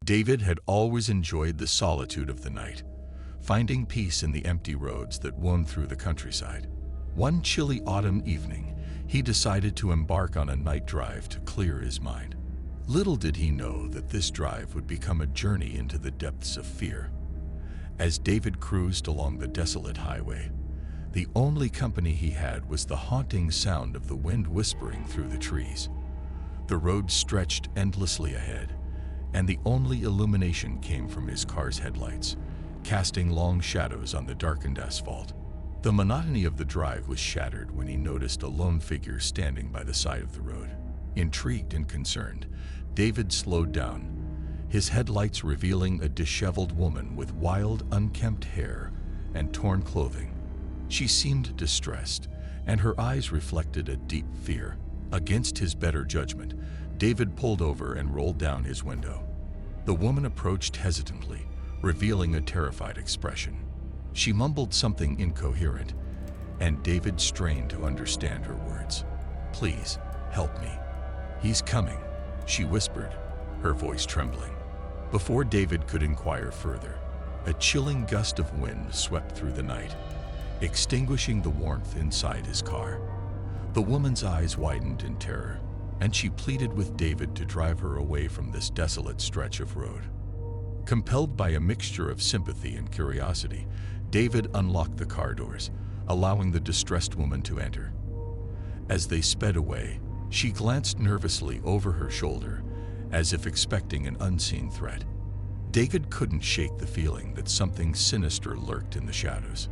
David had always enjoyed the solitude of the night, finding peace in the empty roads that wound through the countryside. One chilly autumn evening, he decided to embark on a night drive to clear his mind. Little did he know that this drive would become a journey into the depths of fear. As David cruised along the desolate highway, the only company he had was the haunting sound of the wind whispering through the trees. The road stretched endlessly ahead, and the only illumination came from his car's headlights, casting long shadows on the darkened asphalt. The monotony of the drive was shattered when he noticed a lone figure standing by the side of the road. Intrigued and concerned, David slowed down, his headlights revealing a disheveled woman with wild, unkempt hair and torn clothing. She seemed distressed, and her eyes reflected a deep fear. Against his better judgment, David pulled over and rolled down his window. The woman approached hesitantly, revealing a terrified expression. She mumbled something incoherent, and David strained to understand her words. "Please, help me. He's coming," she whispered, her voice trembling. Before David could inquire further, a chilling gust of wind swept through the night, extinguishing the warmth inside his car. The woman's eyes widened in terror, and she pleaded with David to drive her away from this desolate stretch of road. Compelled by a mixture of sympathy and curiosity, David unlocked the car doors, allowing the distressed woman to enter. As they sped away, she glanced nervously over her shoulder, as if expecting an unseen threat. David couldn't shake the feeling that something sinister lurked in the shadows.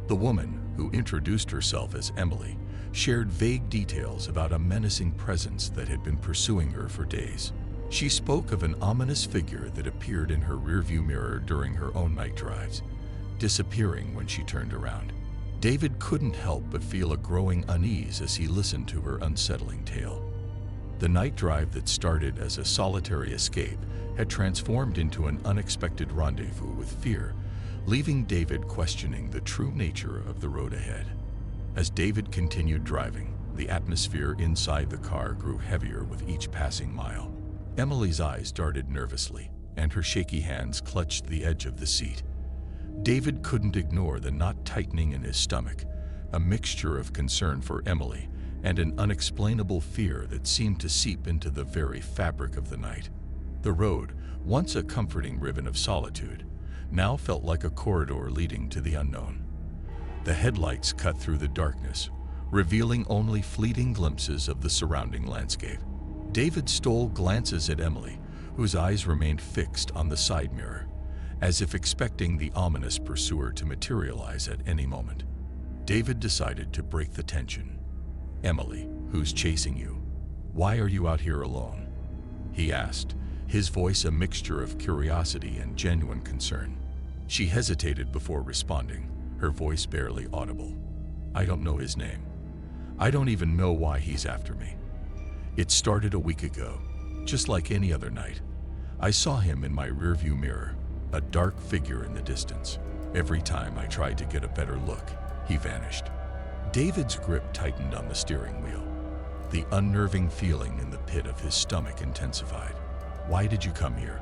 The woman, who introduced herself as Emily, shared vague details about a menacing presence that had been pursuing her for days. She spoke of an ominous figure that appeared in her rearview mirror during her own night drives, disappearing when she turned around. David couldn't help but feel a growing unease as he listened to her unsettling tale. The night drive that started as a solitary escape had transformed into an unexpected rendezvous with fear, leaving David questioning the true nature of the road ahead. As David continued driving, the atmosphere inside the car grew heavier with each passing mile. Emily's eyes darted nervously, and her shaky hands clutched the edge of the seat. David couldn't ignore the knot tightening in his stomach, a mixture of concern for Emily and an unexplainable fear that seemed to seep into the very fabric of the night. The road, once a comforting ribbon of solitude, now felt like a corridor leading to the unknown. The headlights cut through the darkness, revealing only fleeting glimpses of the surrounding landscape. David stole glances at Emily, whose eyes remained fixed on the side mirror, as if expecting the ominous pursuer to materialize at any moment. David decided to break the tension. "Emily, who's chasing you? Why are you out here alone?" he asked, his voice a mixture of curiosity and genuine concern. She hesitated before responding, her voice barely audible. "I don't know his name. I don't even know why he's after me. It started a week ago, just like any other night. I saw him in my rearview mirror, a dark figure in the distance. Every time I tried to get a better look, he vanished." David's grip tightened on the steering wheel. The unnerving feeling in the pit of his stomach intensified. "Why did you come here?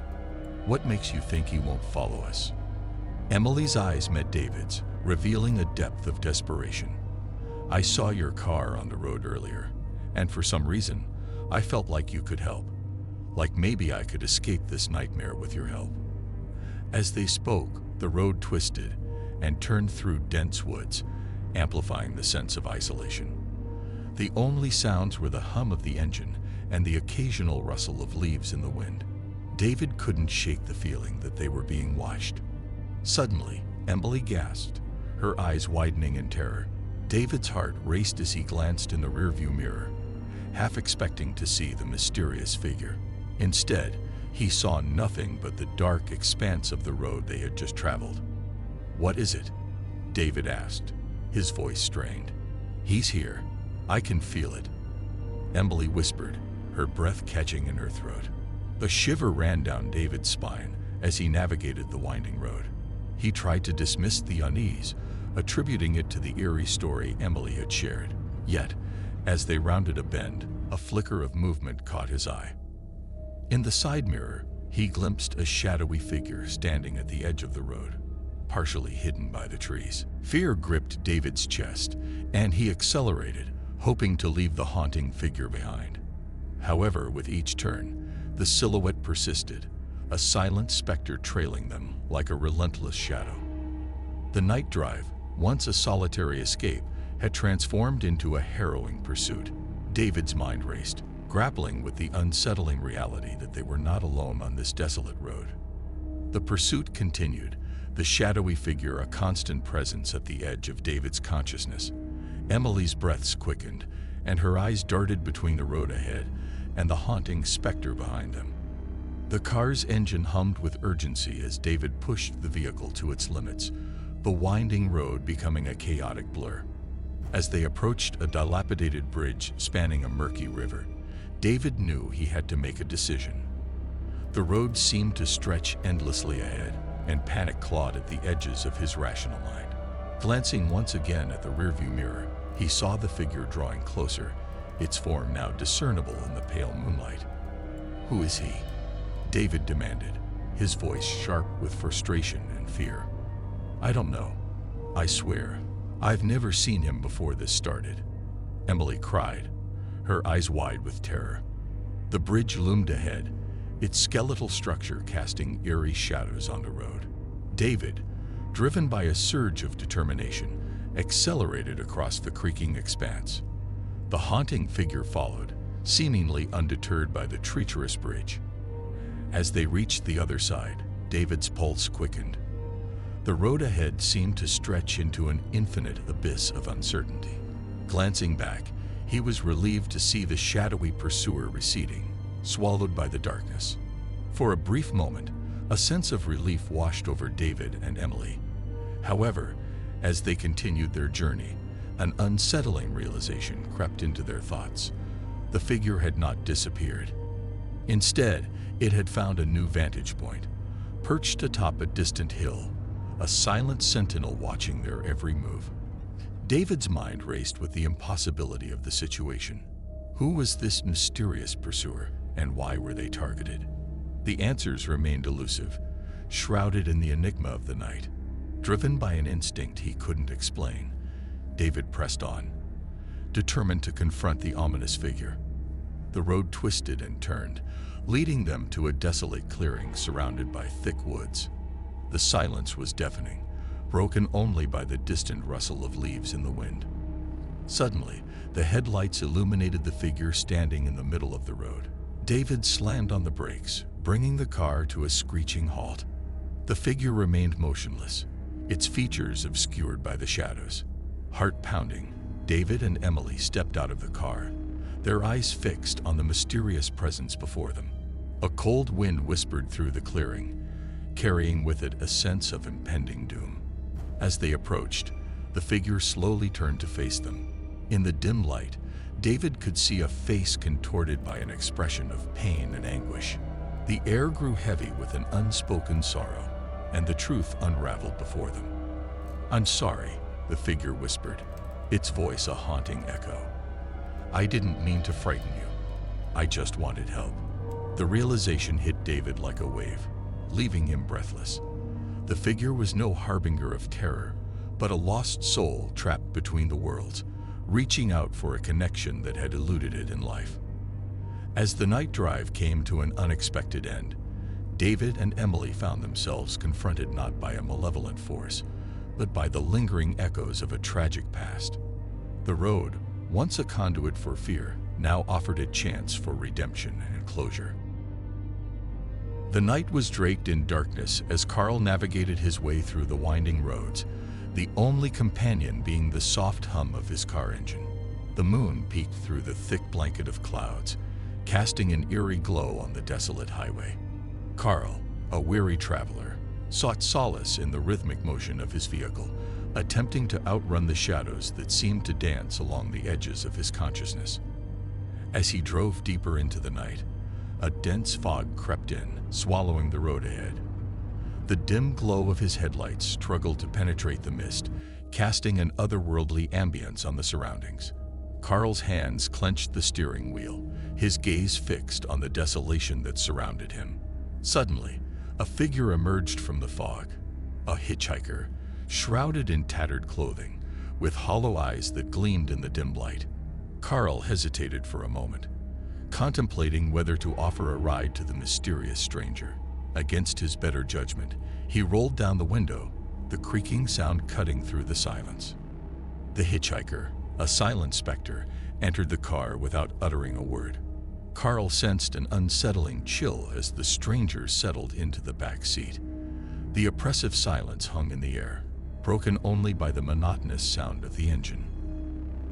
What makes you think he won't follow us?" Emily's eyes met David's, revealing a depth of desperation. "I saw your car on the road earlier, and for some reason, I felt like you could help. Like maybe I could escape this nightmare with your help." As they spoke, the road twisted and turned through dense woods, amplifying the sense of isolation. The only sounds were the hum of the engine and the occasional rustle of leaves in the wind. David couldn't shake the feeling that they were being watched. Suddenly, Emily gasped, her eyes widening in terror. David's heart raced as he glanced in the rearview mirror, half expecting to see the mysterious figure. Instead, he saw nothing but the dark expanse of the road they had just traveled. "What is it?" David asked, his voice strained. "He's here. I can feel it," Emily whispered, her breath catching in her throat. A shiver ran down David's spine as he navigated the winding road. He tried to dismiss the unease, attributing it to the eerie story Emily had shared. Yet, as they rounded a bend, a flicker of movement caught his eye. In the side mirror, he glimpsed a shadowy figure standing at the edge of the road, partially hidden by the trees. Fear gripped David's chest, and he accelerated, hoping to leave the haunting figure behind. However, with each turn, the silhouette persisted, a silent specter trailing them like a relentless shadow. The night drive, once a solitary escape, had transformed into a harrowing pursuit. David's mind raced, grappling with the unsettling reality that they were not alone on this desolate road. The pursuit continued, the shadowy figure a constant presence at the edge of David's consciousness. Emily's breaths quickened, and her eyes darted between the road ahead and the haunting specter behind them. The car's engine hummed with urgency as David pushed the vehicle to its limits, the winding road becoming a chaotic blur. As they approached a dilapidated bridge spanning a murky river, David knew he had to make a decision. The road seemed to stretch endlessly ahead, and panic clawed at the edges of his rational mind. Glancing once again at the rearview mirror, he saw the figure drawing closer, its form now discernible in the pale moonlight. "Who is he?" David demanded, his voice sharp with frustration and fear. "I don't know. I swear, I've never seen him before this started," Emily cried, her eyes wide with terror. The bridge loomed ahead, its skeletal structure casting eerie shadows on the road. David, driven by a surge of determination, accelerated across the creaking expanse. The haunting figure followed, seemingly undeterred by the treacherous bridge. As they reached the other side, David's pulse quickened. The road ahead seemed to stretch into an infinite abyss of uncertainty. Glancing back, he was relieved to see the shadowy pursuer receding, swallowed by the darkness. For a brief moment, a sense of relief washed over David and Emily. However, as they continued their journey, an unsettling realization crept into their thoughts. The figure had not disappeared. Instead, it had found a new vantage point, perched atop a distant hill, a silent sentinel watching their every move. David's mind raced with the impossibility of the situation. Who was this mysterious pursuer, and why were they targeted? The answers remained elusive, shrouded in the enigma of the night. Driven by an instinct he couldn't explain, David pressed on, determined to confront the ominous figure. The road twisted and turned, leading them to a desolate clearing surrounded by thick woods. The silence was deafening, broken only by the distant rustle of leaves in the wind. Suddenly, the headlights illuminated the figure standing in the middle of the road. David slammed on the brakes, bringing the car to a screeching halt. The figure remained motionless, its features obscured by the shadows. Heart pounding, David and Emily stepped out of the car, their eyes fixed on the mysterious presence before them. A cold wind whispered through the clearing, carrying with it a sense of impending doom. As they approached, the figure slowly turned to face them. In the dim light, David could see a face contorted by an expression of pain and anguish. The air grew heavy with an unspoken sorrow, and the truth unraveled before them. "I'm sorry," the figure whispered, its voice a haunting echo. "I didn't mean to frighten you. I just wanted help." The realization hit David like a wave, leaving him breathless. The figure was no harbinger of terror, but a lost soul trapped between the worlds, reaching out for a connection that had eluded it in life. As the night drive came to an unexpected end, David and Emily found themselves confronted not by a malevolent force, but by the lingering echoes of a tragic past. The road, once a conduit for fear, now offered a chance for redemption and closure. The night was draped in darkness as Carl navigated his way through the winding roads, the only companion being the soft hum of his car engine. The moon peeked through the thick blanket of clouds, casting an eerie glow on the desolate highway. Carl, a weary traveler, sought solace in the rhythmic motion of his vehicle, attempting to outrun the shadows that seemed to dance along the edges of his consciousness. As he drove deeper into the night, a dense fog crept in, swallowing the road ahead. The dim glow of his headlights struggled to penetrate the mist, casting an otherworldly ambience on the surroundings. Carl's hands clenched the steering wheel, his gaze fixed on the desolation that surrounded him. Suddenly, a figure emerged from the fog, a hitchhiker, shrouded in tattered clothing, with hollow eyes that gleamed in the dim light. Carl hesitated for a moment, contemplating whether to offer a ride to the mysterious stranger. Against his better judgment, he rolled down the window, the creaking sound cutting through the silence. The hitchhiker, a silent specter, entered the car without uttering a word. Carl sensed an unsettling chill as the stranger settled into the back seat. The oppressive silence hung in the air, broken only by the monotonous sound of the engine.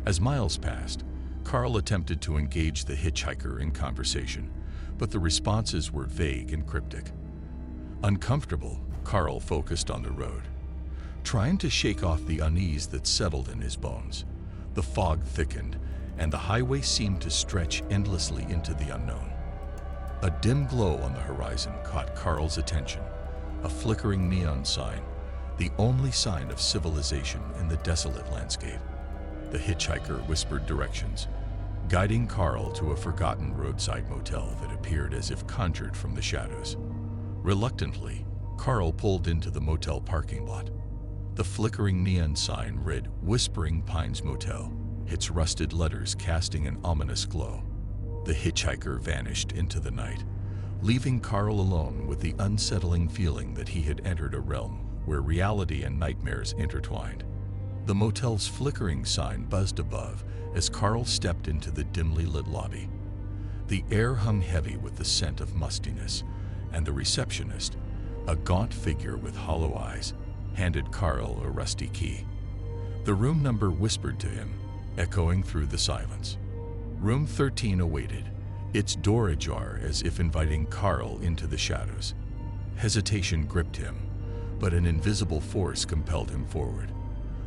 As miles passed, Carl attempted to engage the hitchhiker in conversation, but the responses were vague and cryptic. Uncomfortable, Carl focused on the road, trying to shake off the unease that settled in his bones. The fog thickened, and the highway seemed to stretch endlessly into the unknown. A dim glow on the horizon caught Carl's attention, a flickering neon sign, the only sign of civilization in the desolate landscape. The hitchhiker whispered directions, guiding Carl to a forgotten roadside motel that appeared as if conjured from the shadows. Reluctantly, Carl pulled into the motel parking lot. The flickering neon sign read Whispering Pines Motel, its rusted letters casting an ominous glow. The hitchhiker vanished into the night, leaving Carl alone with the unsettling feeling that he had entered a realm where reality and nightmares intertwined. The motel's flickering sign buzzed above as Carl stepped into the dimly lit lobby. The air hung heavy with the scent of mustiness, and the receptionist, a gaunt figure with hollow eyes, handed Carl a rusty key. The room number whispered to him, echoing through the silence. Room 13 awaited, its door ajar as if inviting Carl into the shadows. Hesitation gripped him, but an invisible force compelled him forward.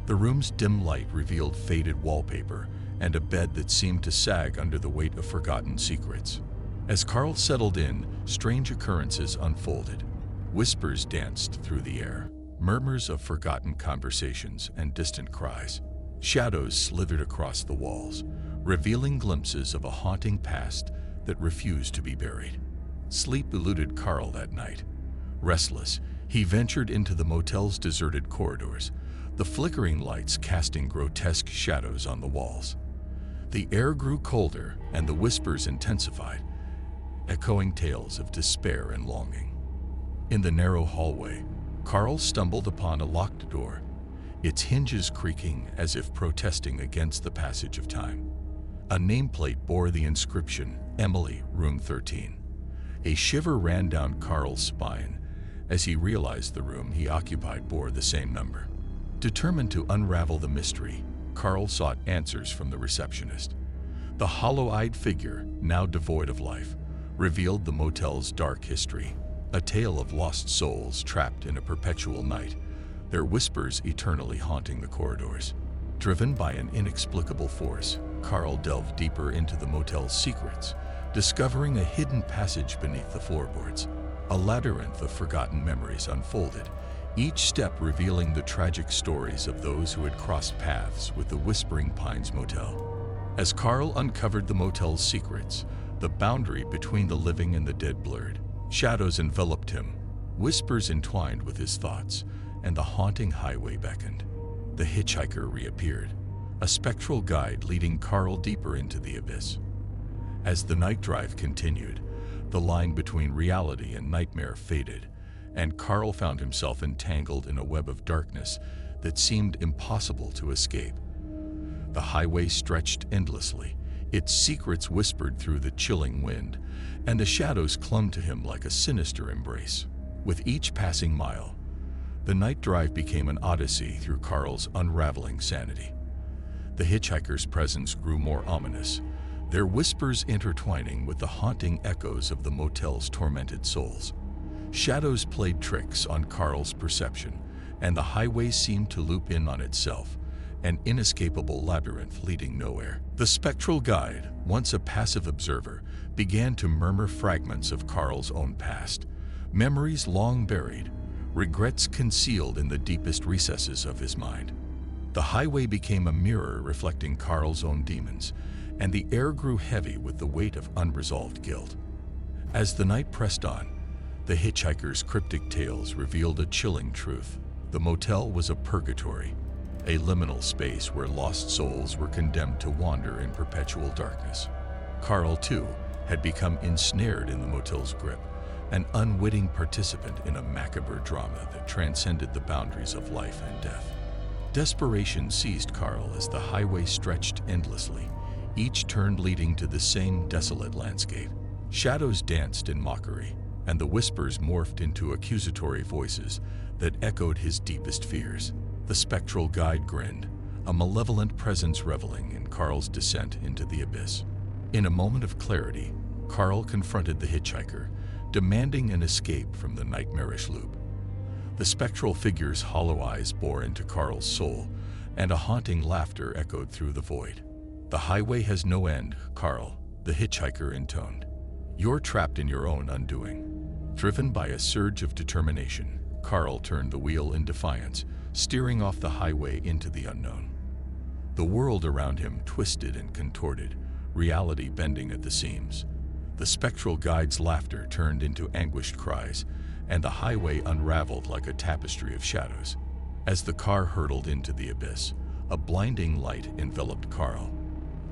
The room's dim light revealed faded wallpaper and a bed that seemed to sag under the weight of forgotten secrets. As Carl settled in, strange occurrences unfolded. Whispers danced through the air, murmurs of forgotten conversations and distant cries. Shadows slithered across the walls, revealing glimpses of a haunting past that refused to be buried. Sleep eluded Carl that night. Restless, he ventured into the motel's deserted corridors, the flickering lights casting grotesque shadows on the walls. The air grew colder and the whispers intensified, echoing tales of despair and longing. In the narrow hallway, Carl stumbled upon a locked door, its hinges creaking as if protesting against the passage of time. A nameplate bore the inscription, Emily, Room 13. A shiver ran down Carl's spine as he realized the room he occupied bore the same number. Determined to unravel the mystery, Carl sought answers from the receptionist. The hollow-eyed figure, now devoid of life, revealed the motel's dark history, a tale of lost souls trapped in a perpetual night, their whispers eternally haunting the corridors. Driven by an inexplicable force, Carl delved deeper into the motel's secrets, discovering a hidden passage beneath the floorboards. A labyrinth of forgotten memories unfolded, each step revealing the tragic stories of those who had crossed paths with the Whispering Pines Motel. As Carl uncovered the motel's secrets, the boundary between the living and the dead blurred. Shadows enveloped him, whispers entwined with his thoughts, and the haunting highway beckoned. The hitchhiker reappeared, a spectral guide leading Carl deeper into the abyss. As the night drive continued, the line between reality and nightmare faded, and Carl found himself entangled in a web of darkness that seemed impossible to escape. The highway stretched endlessly, its secrets whispered through the chilling wind, and the shadows clung to him like a sinister embrace. With each passing mile, the night drive became an odyssey through Carl's unraveling sanity. The hitchhiker's presence grew more ominous, their whispers intertwining with the haunting echoes of the motel's tormented souls. Shadows played tricks on Carl's perception, and the highway seemed to loop in on itself, an inescapable labyrinth leading nowhere. The spectral guide, once a passive observer, began to murmur fragments of Carl's own past, memories long buried, regrets concealed in the deepest recesses of his mind. The highway became a mirror reflecting Carl's own demons, and the air grew heavy with the weight of unresolved guilt. As the night pressed on, The hitchhiker's cryptic tales revealed a chilling truth. The motel was a purgatory, a liminal space where lost souls were condemned to wander in perpetual darkness. Carl, too, had become ensnared in the motel's grip, an unwitting participant in a macabre drama that transcended the boundaries of life and death. Desperation seized Carl as the highway stretched endlessly, each turn leading to the same desolate landscape. Shadows danced in mockery, and the whispers morphed into accusatory voices that echoed his deepest fears. The spectral guide grinned, a malevolent presence reveling in Carl's descent into the abyss. In a moment of clarity, Carl confronted the hitchhiker, demanding an escape from the nightmarish loop. The spectral figure's hollow eyes bore into Carl's soul, and a haunting laughter echoed through the void. "The highway has no end, Carl," the hitchhiker intoned. "You're trapped in your own undoing." Driven by a surge of determination, Carl turned the wheel in defiance, steering off the highway into the unknown. The world around him twisted and contorted, reality bending at the seams. The spectral guide's laughter turned into anguished cries, and the highway unraveled like a tapestry of shadows. As the car hurtled into the abyss, a blinding light enveloped Carl.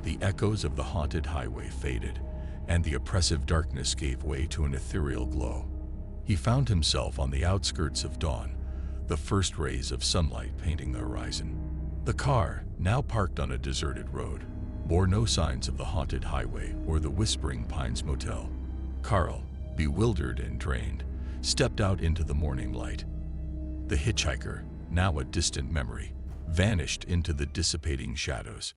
The echoes of the haunted highway faded, and the oppressive darkness gave way to an ethereal glow. He found himself on the outskirts of dawn, the first rays of sunlight painting the horizon. The car, now parked on a deserted road, bore no signs of the haunted highway or the Whispering Pines Motel. Carl, bewildered and drained, stepped out into the morning light. The hitchhiker, now a distant memory, vanished into the dissipating shadows.